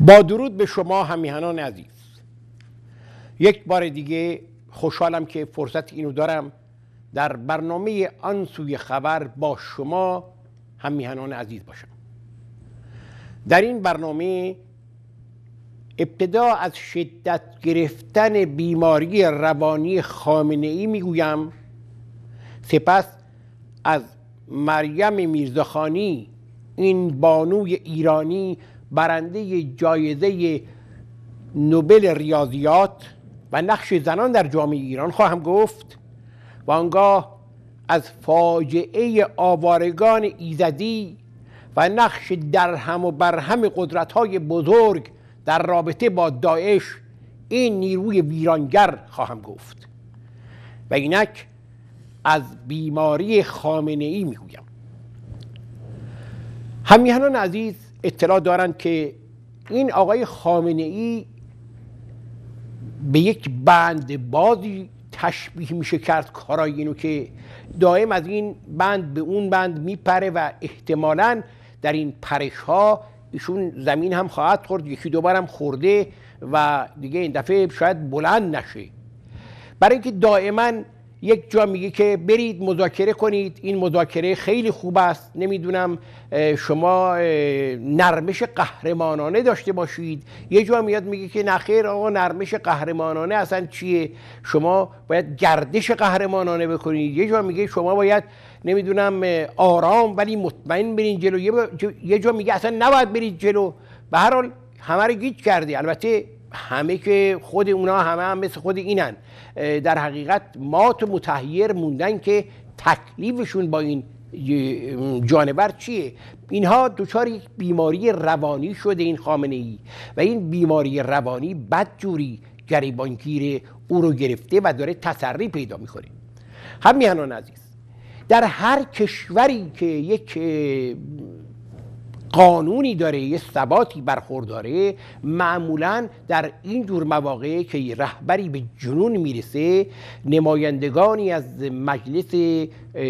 با درود به شما همیهنان عزیز، یک بار دیگه خوشحالم که فرصت اینو دارم در برنامه آن سوی خبر با شما همیهنان عزیز باشم. در این برنامه ابتدا از شدت گرفتن بیماری روانی خامنه‌ای میگویم، سپس از مریم میرزاخانی، این بانوی ایرانی برنده جایزه نوبل ریاضیات و نقش زنان در جامعه ایران خواهم گفت و آنگاه از فاجعه آوارگان ایزدی و نقش درهم و برهم قدرت‌های بزرگ در رابطه با داعش، این نیروی ویرانگر خواهم گفت و اینک از بیماری خامنه‌ای میگویم. همیهنان عزیز اطلاع دارند که این آقای خامنه‌ای به یک بند بازی تشبیه میشه کرد کارای اینو که دائم از این بند به اون بند میپره و احتمالاً در این پرش ها ایشون زمین هم خواهد خورد، یکی دو بارم خورده و دیگه این دفعه شاید بلند نشه. برای اینکه دائما یک جا میگه که برید مذاکره کنید، این مذاکره خیلی خوب است، نمیدونم شما نرمش قهرمانانه داشته باشید. یه جا میاد میگه که نخیر آقا، نرمش قهرمانانه اصلا چیه، شما باید گردش قهرمانانه بکنید. یه جا میگه شما باید نمیدونم آرام ولی مطمئن برید جلو، یه جا میگه اصلا نباید برید جلو. به هر حال همه رو گیج کرده. البته همه که خود اونا همه هم مثل خود اینن، در حقیقت مات و متحیر موندن که تکلیفشون با این جانور چیه. اینها دچار یک بیماری روانی شده این خامنه‌ای و این بیماری روانی بدجوری گریبانگیر او رو گرفته و داره تسری پیدا میکنه. همیهنان عزیز، در هر کشوری که یک قانونی داره، یه ثباتی برخورداره، معمولاً در این جور مواقع که رهبری به جنون میرسه، نمایندگانی از مجلس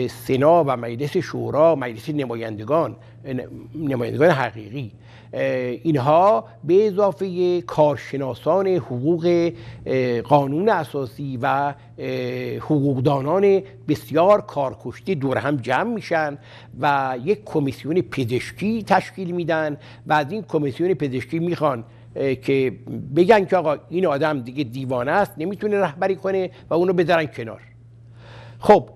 سنا و مجلس شورا، مجلس نمایندگان حقیقی، اینها به اضافه کارشناسان حقوق قانون اساسی و حقوقدانان بسیار کارکشته دور هم جمع میشن و یک کمیسیون پزشکی تشکیل میدن و از این کمیسیون پزشکی میخوان که بگن که آقا این آدم دیگه دیوانه است، نمیتونه رهبری کنه و اونو بذارن کنار. خب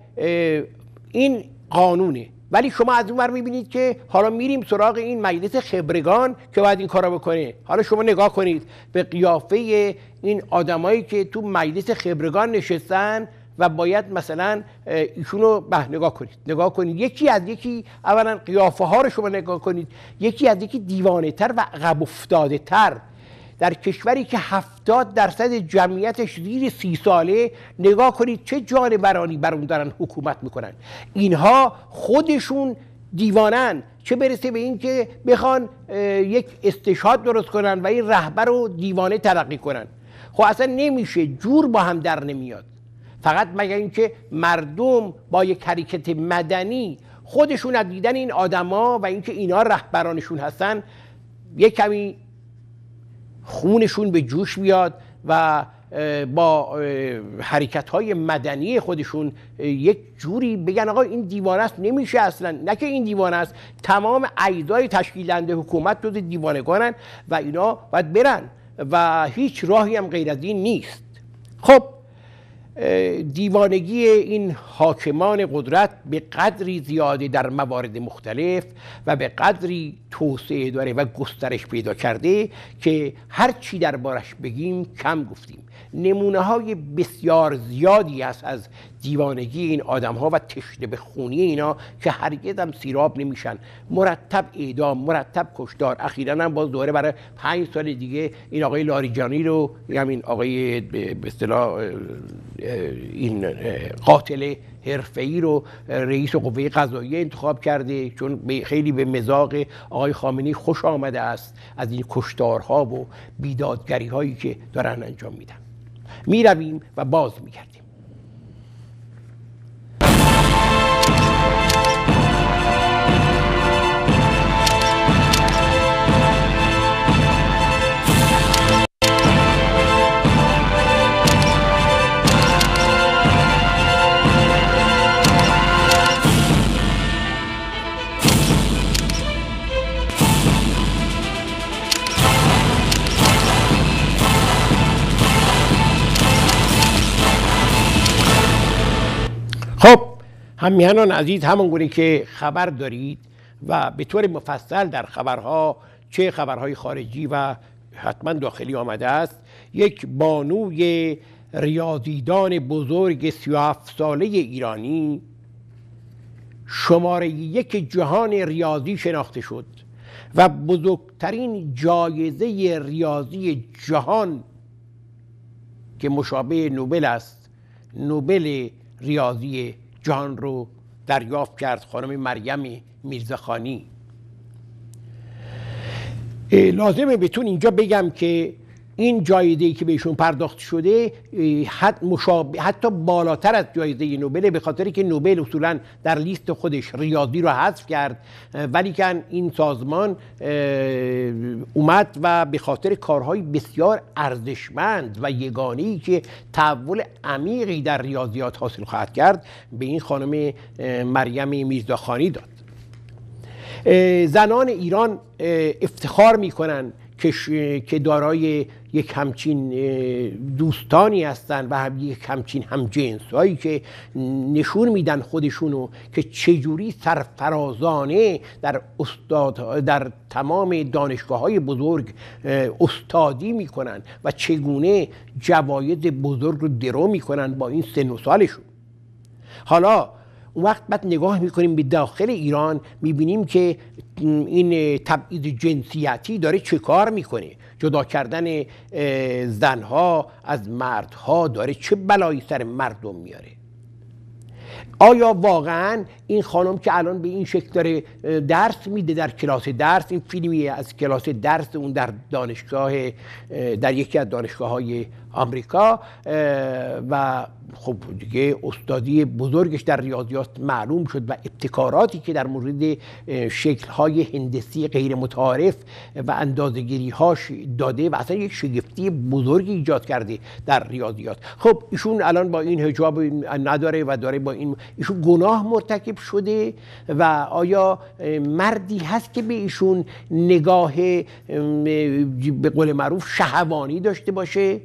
این قانونه، ولی شما از اون ور میبینید که حالا میریم سراغ این مجلس خبرگان که باید این کارا بکنه. حالا شما نگاه کنید به قیافه این آدمایی که تو مجلس خبرگان نشستن و باید مثلا ایشونو نگاه کنید یکی از یکی. اولا قیافه ها رو شما نگاه کنید، یکی از یکی دیوانه تر و عقب افتاده تر. در کشوری که 70% جمعیتش زیر 30 ساله، نگاه کنید چه جانورانی بر اون دارن حکومت میکنن. اینها خودشون دیوانن، چه برسه به این که بخوان یک استشهاد درست کنن و این رهبر رو دیوانه تلقی کنن. خب اصلا نمیشه، جور با هم در نمیاد. فقط مگر اینکه مردم با یک حرکت مدنی خودشون از دیدن این آدما و اینکه اینا رهبرانشون هستن یک کمی خونشون به جوش بیاد و با حرکت‌های مدنی خودشون یک جوری بگن آقا این دیوانه است. نمیشه اصلا، نه که این دیوانه است، تمام اعضای تشکیل دهنده حکومت جز دیوانگانن و اینا باید برن و هیچ راهی هم غیر از این نیست. خب دیوانگی این حاکمان قدرت به قدری زیاده در موارد مختلف و به قدری توسعه داره و گسترش پیدا کرده که هر چی دربارش بگیم کم گفتیم. نمونه های بسیار زیادی است از دیوانگی این آدم ها و تشنه به خونی اینا که هرگز هم سیراب نمیشن. مرتب اعدام، مرتب کشتار. اخیراً هم باز دوره برای 5 سال دیگه این آقای لاریجانی رو، همین آقای به اصطلاح این قاتل حرفه‌ای رو رئیس قوه قضاییه انتخاب کرده، چون خیلی به مذاق آقای خامنه‌ای خوش آمده است از این کشتارها و بیدادگری هایی که دارن انجام میدن. میرویم و باز میگردیم. خب همیهنان عزیز، همانگونه که خبر دارید و به طور مفصل در خبرها، چه خبرهای خارجی و حتما داخلی آمده است، یک بانوی ریاضیدان بزرگ 37 ساله ایرانی شماره 1 جهان ریاضی شناخته شد و بزرگترین جایزه ریاضی جهان که مشابه نوبل است، نوبل ریاضی جهان رو دریافت کرد، خانم مریم میرزاخانی. لازمه بهتون اینجا بگم که این جایزه‌ای که بهشون پرداخت شده حتی بالاتر از جایزه نوبل، به خاطری که نوبل اصولا در لیست خودش ریاضی رو حذف کرد، ولی که این سازمان اومد و به خاطر کارهای بسیار ارزشمند و یگانه‌ای که تحول عمیقی در ریاضیات حاصل خواهد کرد به این خانم مریم میرزاخانی داد. زنان ایران افتخار میکنن که دارای یک همچین دوستانی هستن و یک همچین همجنس هایی که نشون میدن خودشونو که چجوری سرفرازانه در تمام دانشگاه های بزرگ استادی میکنن و چگونه جوایز بزرگ رو درو میکنن با این سن و سالشون. حالا اون وقت بعد نگاه میکنیم به داخل ایران، میبینیم که این تبعیض جنسیتی داره چه کار میکنه، جدا کردن زنها از مردها داره چه بلایی سر مردم میاره. آیا واقعا این خانم که الان به این شکل داره درس میده در کلاس درس، این فیلمی از کلاس درس اون در دانشگاه، در یکی از دانشگاه‌های آمریکا، و خب دیگه استادی بزرگش در ریاضیات معلوم شد و ابتکاراتی که در مورد شکل‌های هندسی غیر متعارف و اندازه‌گیری‌هاش داده و اصلا یک شگفتی بزرگی ایجاد کرده در ریاضیات. خب ایشون الان با این حجاب نداره و داره با این، ایشون گناه مرتکب شده و آیا مردی هست که به ایشون نگاه به قول معروف شهوانی داشته باشه؟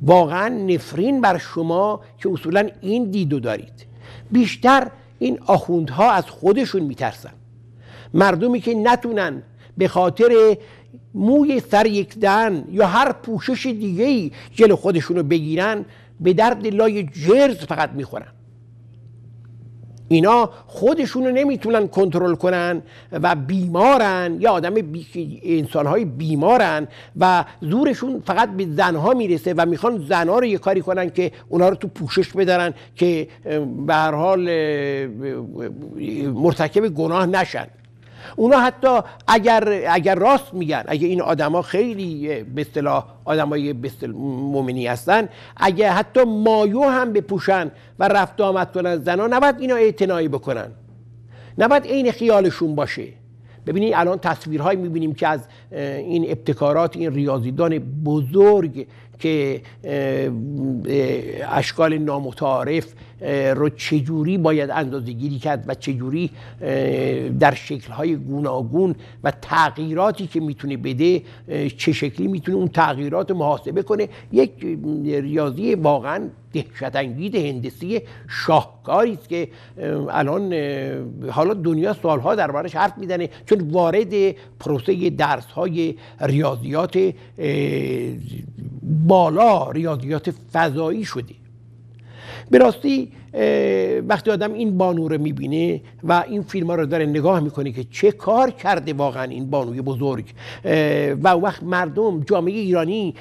واقعا نفرین بر شما که اصولا این دیدو دارید. بیشتر این آخوندها از خودشون میترسن. مردمی که نتونن به خاطر موی سر یک دهن یا هر پوشش دیگه‌ای جلو خودشونو بگیرن، به درد لای جرز فقط میخورن. اینا خودشونو نمیتونن کنترل کنن و بیمارن، یا انسانهای بیمارن و زورشون فقط به زنها میرسه و میخوان زنها رو یه کاری کنن که اونا رو تو پوشش بدارن که به هر حال مرتکب گناه نشن. اونا حتی اگر راست میگن، اگه این آدما خیلی به اصطلاح آدمای مؤمنی هستن، اگه حتی مایو هم بپوشن و رفت آمد کنن زنا، نباید اینا اعتنایی بکنن، نباید عین خیالشون باشه. ببینید الان تصویرهایی میبینیم که از این ابتکارات این ریاضیدان بزرگ که اشکال نامتعارف رو چجوری باید اندازه گیری کرد و چجوری در شکل‌های گوناگون و تغییراتی که میتونه بده چه شکلی میتونه اون تغییرات محاسبه کنه. یک ریاضی واقعا دهشت‌انگیز هندسی شاهکاری است که الان حالا دنیا سالها دربارش حرف میزنه، چون وارد پروسه درس‌های ریاضیات بالا، ریاضیات فضایی شده. به راستی وقتی آدم این بانو رو میبینه و این فیلم ها رو داره نگاه میکنه که چه کار کرده واقعا این بانوی بزرگ، و وقت مردم، جامعه ایرانی،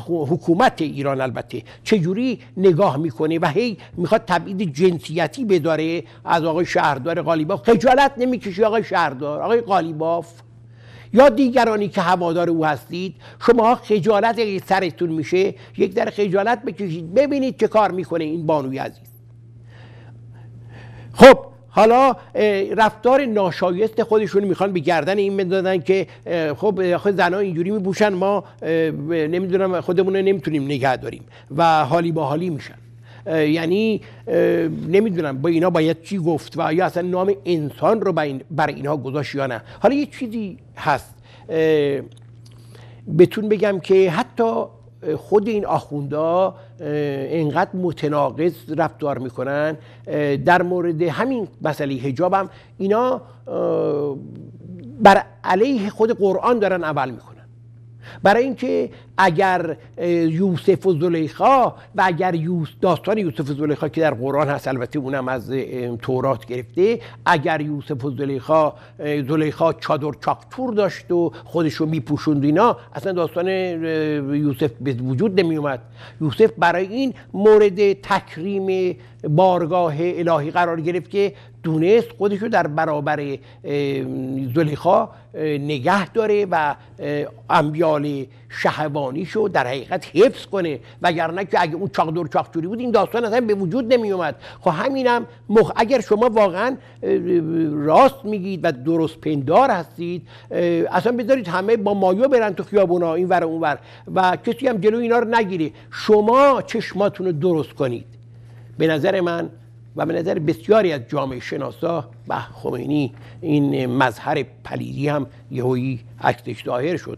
حکومت ایران البته چجوری نگاه میکنه و هی میخواد تبعیض جنسیتی بداره از آقای شهردار قالیباف. خجالت نمیکشی آقای شهردار، آقای قالیباف یا دیگرانی که هوادار او هستید؟ شما خجالت اگه سرتون میشه یک در خجالت بکشید، ببینید چه کار میکنه این بانوی عزیز. خب حالا رفتار ناشایست خودشون میخوان به گردن این بندازن که خب زنها اینجوری میپوشن، ما نمیدونم خودمون رو نمیتونیم نگه داریم و حالی با حالی میشن. یعنی نمیدونم با اینا باید چی گفت و یا اصلا نام انسان رو بر اینها گذاشت یا نه. حالا یه چیزی هست بهتون بگم که حتی خود این آخوندا اینقدر متناقض رفتار میکنن. در مورد همین مسئله حجاب هم اینا بر علیه خود قرآن دارن عمل میکنن. برای اینکه اگر یوسف و زلیخا و اگر داستان یوسف و زلیخا که در قرآن هست، البته اونم از تورات گرفته، اگر یوسف و زلیخا چادر چاکتور داشت و خودشو میپوشوند اینا، اصلا داستان یوسف به وجود نمی اومد. یوسف برای این مورد تکریم بارگاه الهی قرار گرفت که دونست خودشو در برابر زلیخا نگه داره و امیال شهوانیشو در حقیقت حفظ کنه، وگرنه که اگه اون چاقدور چاقچوری بود این داستان اصلا به وجود نمی اومد. خب همینم اگر شما واقعا راست میگید و درست پندار هستید، اصلا بذارید همه با مایو برن تو خیابونا این ور اون ور و کسی هم جلو اینا رو نگیره. شما چشماتون رو درست کنید. به نظر من و به نظر بسیاری از جامعه شناسا و خمینی این مظهر پلیدی هم یهویی عکسش ظاهر شد.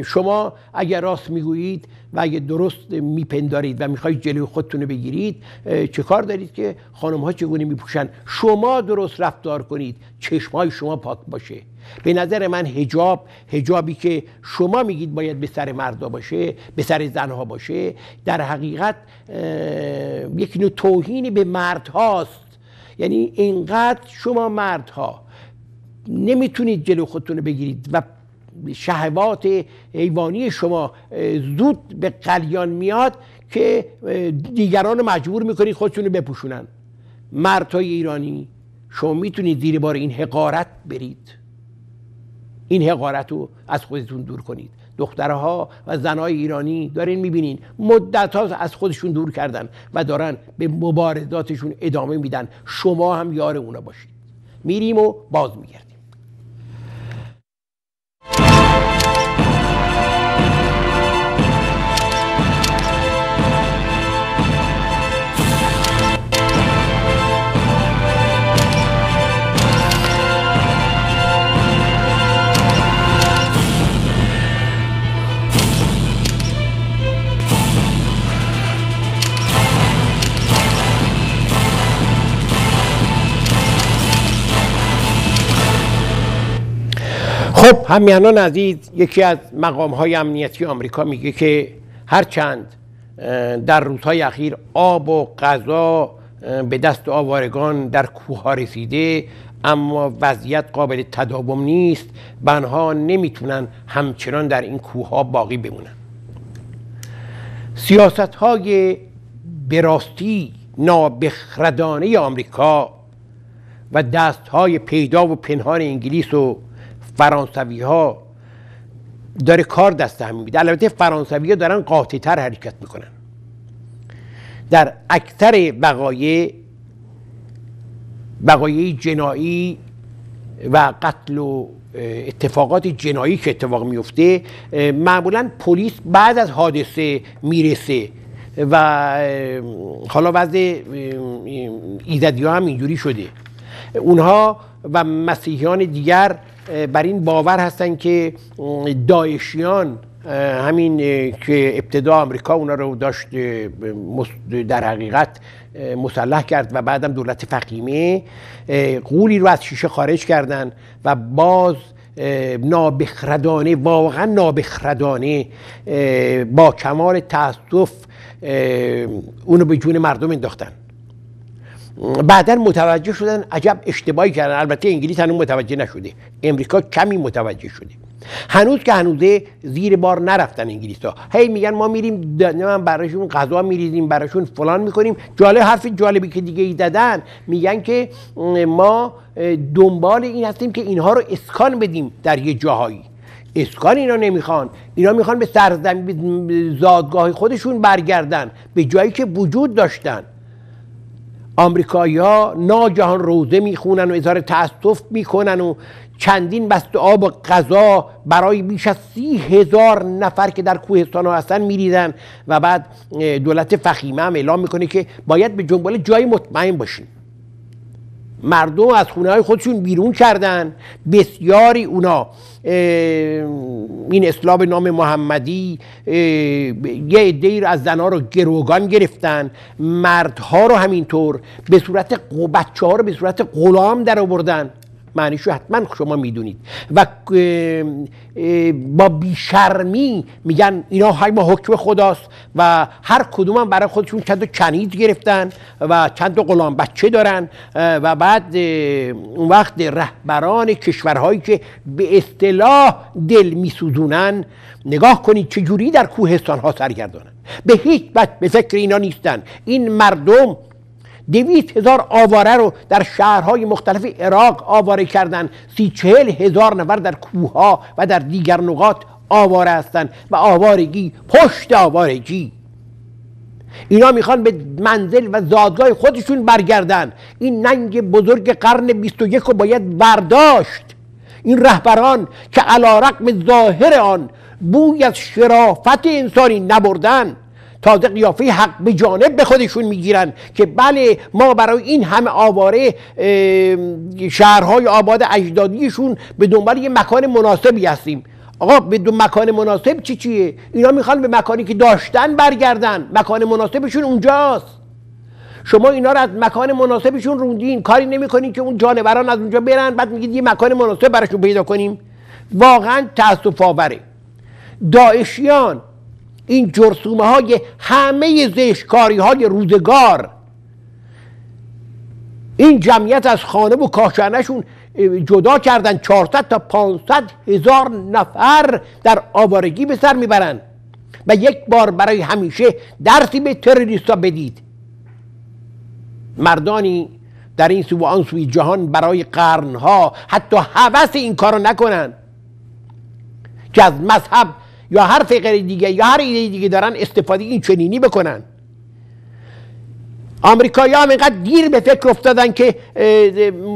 شما اگر راست میگویید و اگر درست میپندارید و میخواید جلوی خودتون رو بگیرید، چه کار دارید که خانم ها چگونه میپوشن؟ شما درست رفتار کنید، چشمای شما پاک باشه. به نظر من حجابی که شما میگید باید به سر مردا باشه، به سر زنها باشه، در حقیقت یک نوع توهین به مردهاست. یعنی اینقدر شما مردها نمیتونید جلو خودتون رو بگیرید و شهوات حیوانی شما زود به قلیان میاد که دیگران رو مجبور میکنید خودتون رو بپوشونن. مردهای ایرانی، شما میتونید زیر بار این حقارت برید، این حقارت رو از خودتون دور کنید. دخترها و زنهای ایرانی دارین میبینین مدت ها از خودشون دور کردن و دارن به مبارزاتشون ادامه میدن. شما هم یار اونا باشید. میریم و باز میگردیم. خب همیهنان عزیز، یکی از مقام‌های امنیتی آمریکا میگه که هرچند در روزهای اخیر آب و غذا به دست آوارگان در کوه‌ها رسیده، اما وضعیت قابل تداوم نیست و آنها نمیتونن همچنان در این کوه‌ها باقی بمونن. سیاست‌های به راستی نابخردانه آمریکا و دست‌های پیدا و پنهان انگلیس و فرانسوی ها داره کار دست هم میده. البته فرانسوی ها دارن قاطع تر حرکت میکنن. در اکثر وقایع جنایی و قتل و اتفاقات جنایی که اتفاق میفته، معمولا پلیس بعد از حادثه میرسه و حالا وضع ایزدی ها هم اینجوری شده. اونها و مسیحیان دیگر بر این باور هستن که داعشیان، همین که ابتدا آمریکا اونا رو داشت در حقیقت مسلح کرد و بعدم دولت فقیمه غولی رو از شیشه خارج کردن و باز نابخردانه، واقعا نابخردانه، با کمال تأسف اونو به جون مردم انداختن. بعداً متوجه شدن عجب اشتباهی کردن. البته انگلیس هنوز متوجه نشده، امریکا کمی متوجه شده. هنوز که هنوزه زیر بار نرفتن انگلیس‌ها. هی میگن ما میریم براشون غذا میریزیم، براشون فلان میکنیم. حرف جالبی که دیگه ای دادن، میگن که ما دنبال این هستیم که اینها رو اسکان بدیم در یه جاهایی. اسکان اینا نمیخوان، اینا میخوان به سرزمین، به زادگاه خودشون برگردن، به جایی که وجود داشتن. آمریکایی‌ها ناگهان روزه میخونن و اظهار تأسف میکنن و چندین بسته آب و غذا برای بیش از 30,000 نفر که در کوهستان ها هستن میریزن و بعد دولت فخیمه هم اعلام میکنه که باید به جنبال جای مطمئن باشین. مردم از خونه های خودشون بیرون کردن. بسیاری اونا این اصلاح به نام محمدی یه عده‌ای از زنها رو گروگان گرفتن، مردها رو همینطور، به صورت بچه ها رو به صورت غلام در آوردن. معنیشو حتما شما میدونید. و با بیشرمی میگن اینا های ما حکم خداست و هر کدوم هم برای خودشون چند تا کنیز گرفتن و چند تا غلام بچه دارن. و بعد اون وقت رهبران کشورهایی که به اصطلاح دل میسوزونن، نگاه کنید چجوری در کوهستان ها سرگردانن، به هیچ وجه به فکر اینا نیستن. این مردم 200,000 آواره رو در شهرهای مختلف عراق آواره کردن. 30-40,000 نفر در کوهها و در دیگر نقاط آواره هستند و آوارگی پشت آوارگی. اینا میخوان به منزل و زادگاه خودشون برگردن. این ننگ بزرگ قرن 21 رو باید برداشت. این رهبران که علی رغم ظاهر آن بوی از شرافت انسانی نبردن، تازه قیافه حق به جانب به خودشون میگیرن که بله ما برای این همه آواره شهرهای آباد اجدادیشون به دنبال یه مکان مناسبی هستیم. آقا به مکان مناسب چیه؟ اینا میخوان به مکانی که داشتن برگردن. مکان مناسبشون اونجاست. شما اینا رو از مکان مناسبشون روندین، کاری نمیکنین که اون جانوران از اونجا برن، بعد میگید یه مکان مناسب براشون پیدا کنیم. واقعا تأسف آوره. داعشیان، این جرثومه های همه زشتکاری های روزگار، این جمعیت از خانه و کاشانه‌شون جدا کردن. 400 تا 500,000 نفر در آوارگی به سر میبرن. و یک بار برای همیشه درسی به تروریستا بدید. مردانی در این سو و آن سوی جهان برای قرنها حتی هوس این کارو نکنن که از مذهب یا هر فقر دیگه یا هر ایده دیگه دارن استفاده این چنینی بکنن. آمریکایی‌ها هم اینقدر دیر به فکر افتادن که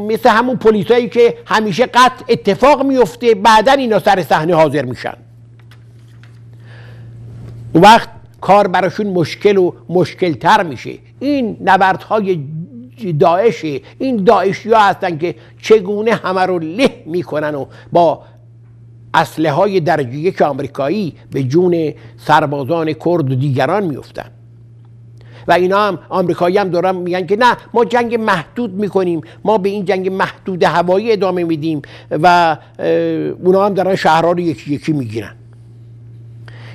مثل همون پلیسایی که همیشه قطع اتفاق میفته بعدن اینا سر صحنه حاضر میشن. اون وقت کار براشون مشکل و مشکلتر میشه. این نبردهای داعشه. این داعشی‌ها هستن که چگونه همه رو له میکنن و با اسلحه های درجه یک آمریکایی به جون سربازان کرد و دیگران میفتن. و اینا هم آمریکایی هم دارن میگن که نه ما جنگ محدود میکنیم، ما به این جنگ محدود هوایی ادامه میدیم و اونا هم دارن شهرها رو یکی یکی میگیرن.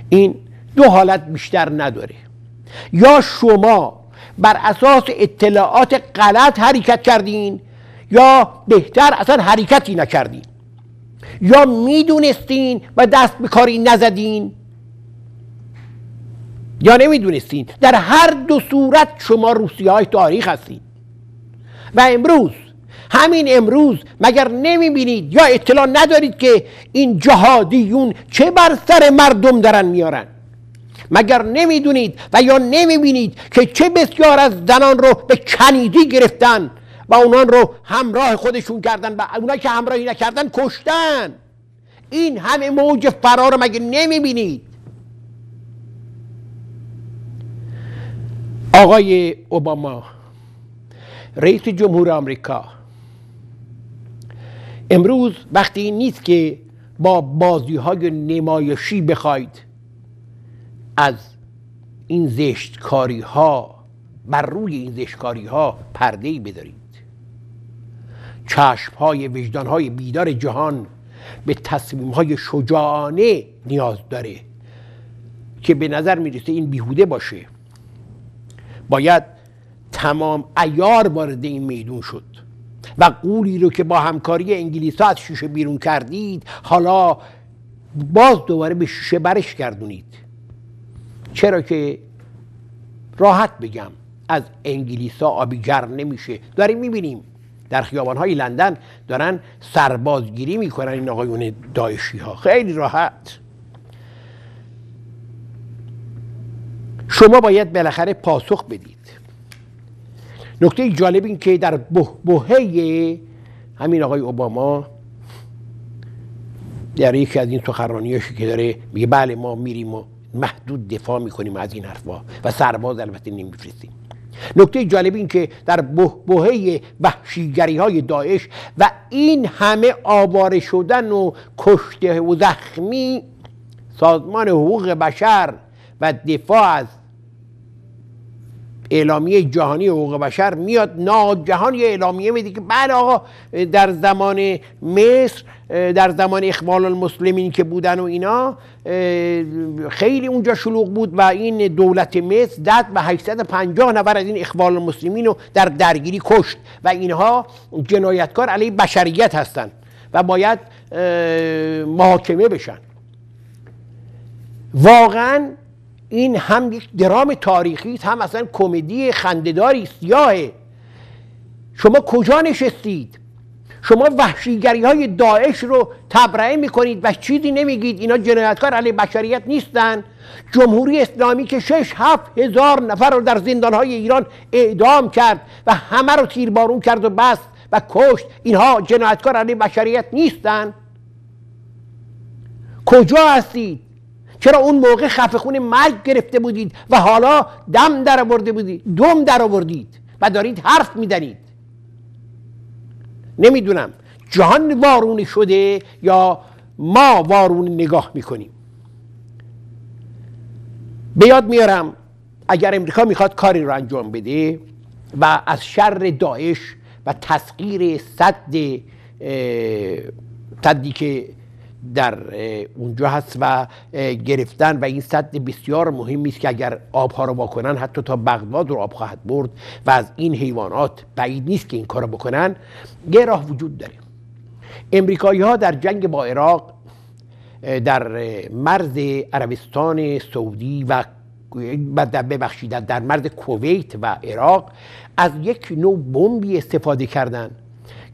این دو حالت بیشتر نداره. یا شما بر اساس اطلاعات غلط حرکت کردین یا بهتر اصلا حرکتی نکردین. یا میدونستین و دست به کاری نزدین یا نمیدونستین. در هر دو صورت شما روسیه‌های تاریخ هستین. و امروز، همین امروز، مگر نمیبینید یا اطلاع ندارید که این جهادیون چه بر سر مردم دارن میارن؟ مگر نمیدونید و یا نمیبینید که چه بسیار از زنان رو به کنیزی گرفتن و اونان رو همراه خودشون کردن و اونا که همراهی نکردن کشتن؟ این همه موج فرار مگه نمیبینید؟ آقای اوباما رئیس جمهور آمریکا امروز وقتی نیست که با بازی‌های نمایشی بخواید از این زشتکاری‌ها، بر روی این زشتکاری‌ها پرده‌ای بدارید. چشم‌های وجدان‌های بیدار جهان به تصمیم‌های شجاعانه نیاز داره که به نظر میرسه این بیهوده باشه. باید تمام عیار وارد این میدون شد و قولی رو که با همکاری انگلیس‌ها از شیشه بیرون کردید حالا باز دوباره به شیشه برش گردونید. چرا که راحت بگم از انگلیس‌ها آبی گرم نمیشه. داریم میبینیم در خیابان‌های لندن دارن سربازگیری میکنن این آقایون داعشی‌ها، خیلی راحت. شما باید بالاخره پاسخ بدید. نکته جالب این که در بحبوحه همین آقای اوباما در یکی از این سخنرانیاشی که داره میگه بله ما میریم و محدود دفاع میکنیم از این حرفا و سرباز البته نمیفرستیم. نکته جالب این که در بحبوحه وحشیگری های داعش و این همه آواره شدن و کشته و زخمی، سازمان حقوق بشر و دفاع از اعلامیه جهانی حقوق بشر میاد ناگهان یه اعلامیه میده که بله آقا در زمان مصر، در زمان اخوان المسلمین که بودن و اینا خیلی اونجا شلوغ بود و این دولت مصر دست به 850 نفر از این اخوان المسلمین رو در درگیری کشت و اینها جنایتکار علیه بشریت هستند و باید محاکمه بشن. واقعا این هم یک درام تاریخی است، هم اصلا کمدی خنده‌داری سیاهه. شما کجا نشستید؟ شما وحشیگری های داعش رو تبرئه میکنید و چیزی نمیگید اینا جنایتکار علیه بشریت نیستن؟ جمهوری اسلامی که 6-7 هزار نفر رو در زندانهای ایران اعدام کرد و همه رو تیربارون کرد و بست و کشت، اینها جنایتکار علیه بشریت نیستن؟ کجا هستید؟ چرا اون موقع خفه خون مرگ گرفته بودید و حالا دم در آورده بودید، دم در آوردید و دارید حرف میزنید؟ نمیدونم جهان وارونه شده یا ما وارونه نگاه میکنیم. به یاد میارم اگر امریکا میخواد کاری رو انجام بده و از شر داعش و تسخیر سدی که در اونجا هست و گرفتن، و این سد بسیار مهمی است که اگر آبها رو واکنن حتی تا بغداد رو آب خواهد برد و از این حیوانات بعید نیست که این کار رو بکنن، یه راه وجود داره. امریکایی ها در جنگ با عراق در مرز عربستان سعودی و ببخشید در مرز کویت و عراق از یک نوع بمبی استفاده کردن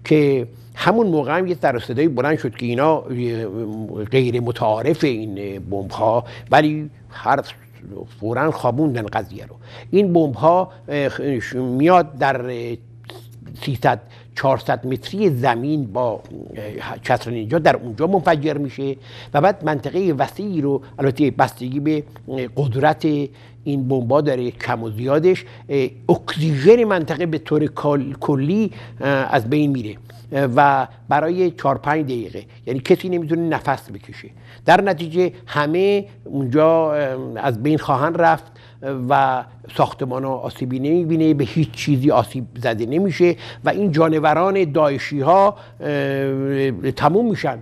که همون موقع هم یه سر و صدایی بلند شد که اینا غیر متعارف این بمب ها، ولی فوراً خوابوندن قضیه رو. این بمب ها میاد در 300-400 متری زمین با چتر نینجا در اونجا منفجر میشه و بعد منطقه وسیعی رو، البته بستگی به قدرت این بمبا داره کم و زیادش، اکسیژن منطقه به طور کلی از بین میره و برای 4-5 دقیقه یعنی کسی نمیتونه نفس بکشه. در نتیجه همه اونجا از بین خواهند رفت و ساختمان ها آسیبی نمیبینه، به هیچ چیزی آسیب زده نمیشه و این جانوران داعشی ها تموم میشن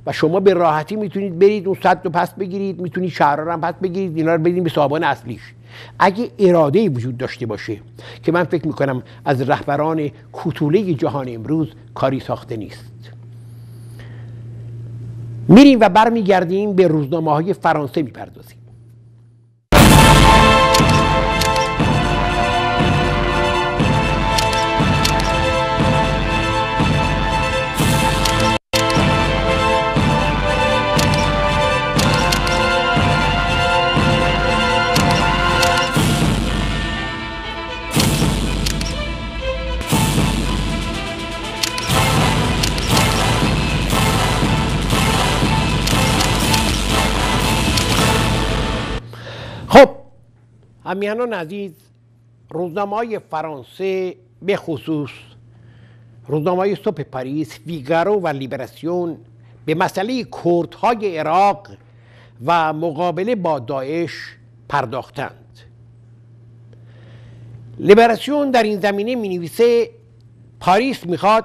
و شما به راحتی میتونید برید اون سد رو پس بگیرید، میتونید شهرها رو هم پس بگیرید، اینا رو بدید به صاحبان اصلیش. اگه اراده وجود داشته باشه که من فکر میکنم از رهبران کوتوله جهان امروز کاری ساخته نیست. میریم و برمیگردیم به روزنامه‌های فرانسه میپردازیم. خب همیهنان عزیز، روزنامه‌های فرانسه به خصوص روزنامه‌های صبح پاریس، فیگارو و لیبراسیون به مسئله کردهای عراق و مقابله با داعش پرداختند. لیبراسیون در این زمینه می‌نویسه پاریس میخواد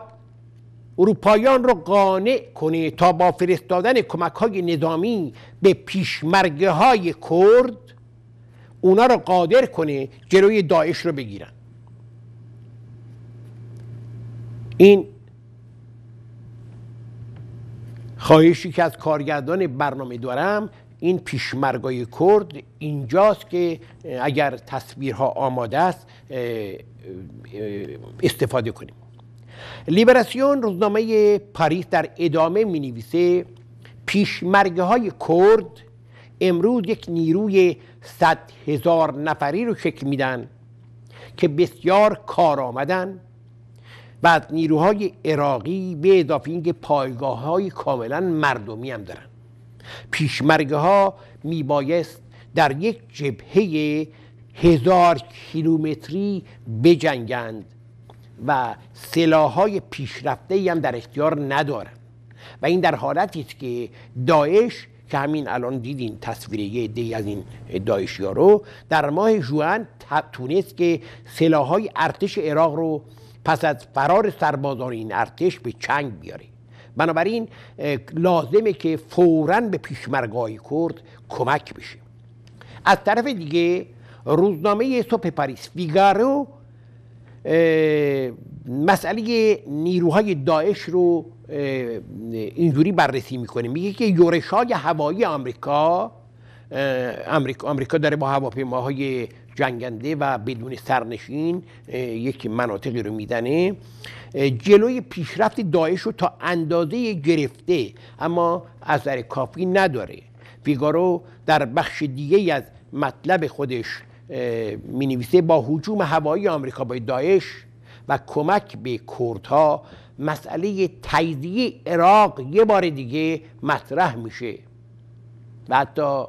اروپاییان را قانع کنه تا با فرستادن کمک‌های نظامی به پیشمرگه‌های کرد اونا رو قادر کنه جلوی داعش رو بگیرن. این خواهشی که از کارگردان برنامه دارم، این پیشمرگای کرد اینجاست که اگر تصویرها آماده است استفاده کنیم. لیبراسیون روزنامه پاریس در ادامه می نویسه پیشمرگه های کرد امروز یک نیروی 100,000 نفری رو شکل میدن که بسیار کارآمدن و از نیروهای عراقی به اضافه اینکه پایگاه‌های کاملا مردمی هم دارن. پیشمرگه ها میبایست در یک جبهه 1000 کیلومتری بجنگند و سلاح‌های پیشرفته‌ای هم در اختیار ندارند و این در حالتی است که داعش که همین الان دیدین تصویر یه عده‌ای از این داعشی‌ها رو در ماه ژوئن تونست که سلاح‌های ارتش عراق رو پس از فرار سربازان این ارتش به چنگ بیاره. بنابراین لازمه که فوراً به پیشمرگ‌های کرد کمک بشه. از طرف دیگه روزنامه صبح پاریس فیگارو مسئله نیروهای داعش رو اینجوری بررسی میکنه، میگه که یورش‌های هوایی آمریکا داره با هواپیماهای جنگنده و بدون سرنشین یک مناطقی رو میدنه، جلوی پیشرفت داعش رو تا اندازه گرفته اما اثر کافی نداره. فیگارو در بخش دیگه از مطلب خودش مینویسه با هجوم هوایی آمریکا به داعش و کمک به کردها مسئله تجزیه عراق یه بار دیگه مطرح میشه و حتی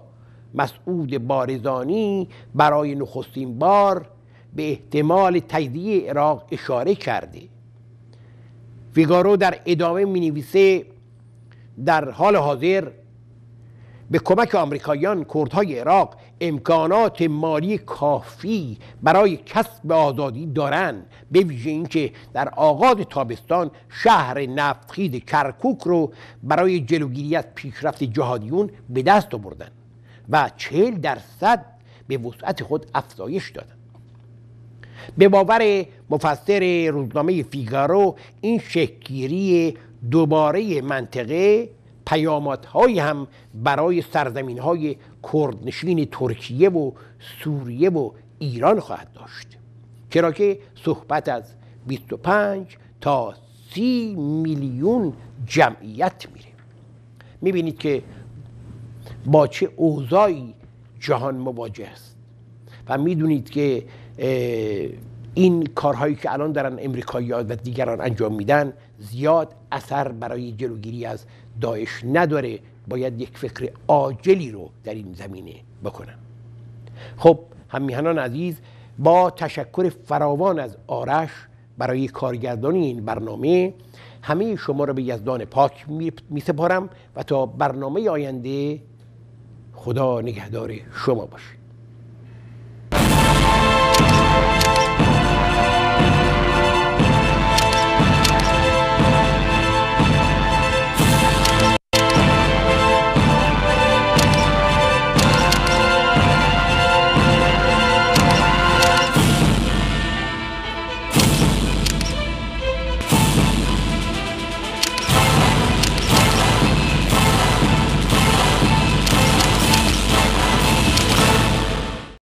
مسعود بارزانی برای نخستین بار به احتمال تجزیه عراق اشاره کرده. فیگارو در ادامه مینویسه در حال حاضر به کمک آمریکاییان کردهای عراق امکانات مالی کافی برای کسب آزادی دارند، به ویژه اینکه در آغاز تابستان شهر نفتخیز کرکوک رو برای جلوگیری از پیشرفت جهادیون به دست آوردند و 40% به وسعت خود افزایش دادند. به باور مفسر روزنامه فیگارو این شکل‌گیری دوباره منطقه پیامدهایی هم برای سرزمین‌های کردنشین ترکیه و سوریه و ایران خواهد داشت، چرا که صحبت از 25 تا 30 میلیون جمعیت میره. میبینید که با چه اوضاعی جهان مواجه است و میدونید که این کارهایی که الان دارن امریکایی‌ها و دیگران انجام میدن زیاد اثر برای جلوگیری از داعش نداره. باید یک فکر عاجلی رو در این زمینه بکنن. خب هممیهنان عزیز، با تشکر فراوان از آرش برای کارگردانی این برنامه، همه شما رو به یزدان پاک می سپارم و تا برنامه آینده خدا نگهدار شما باشه.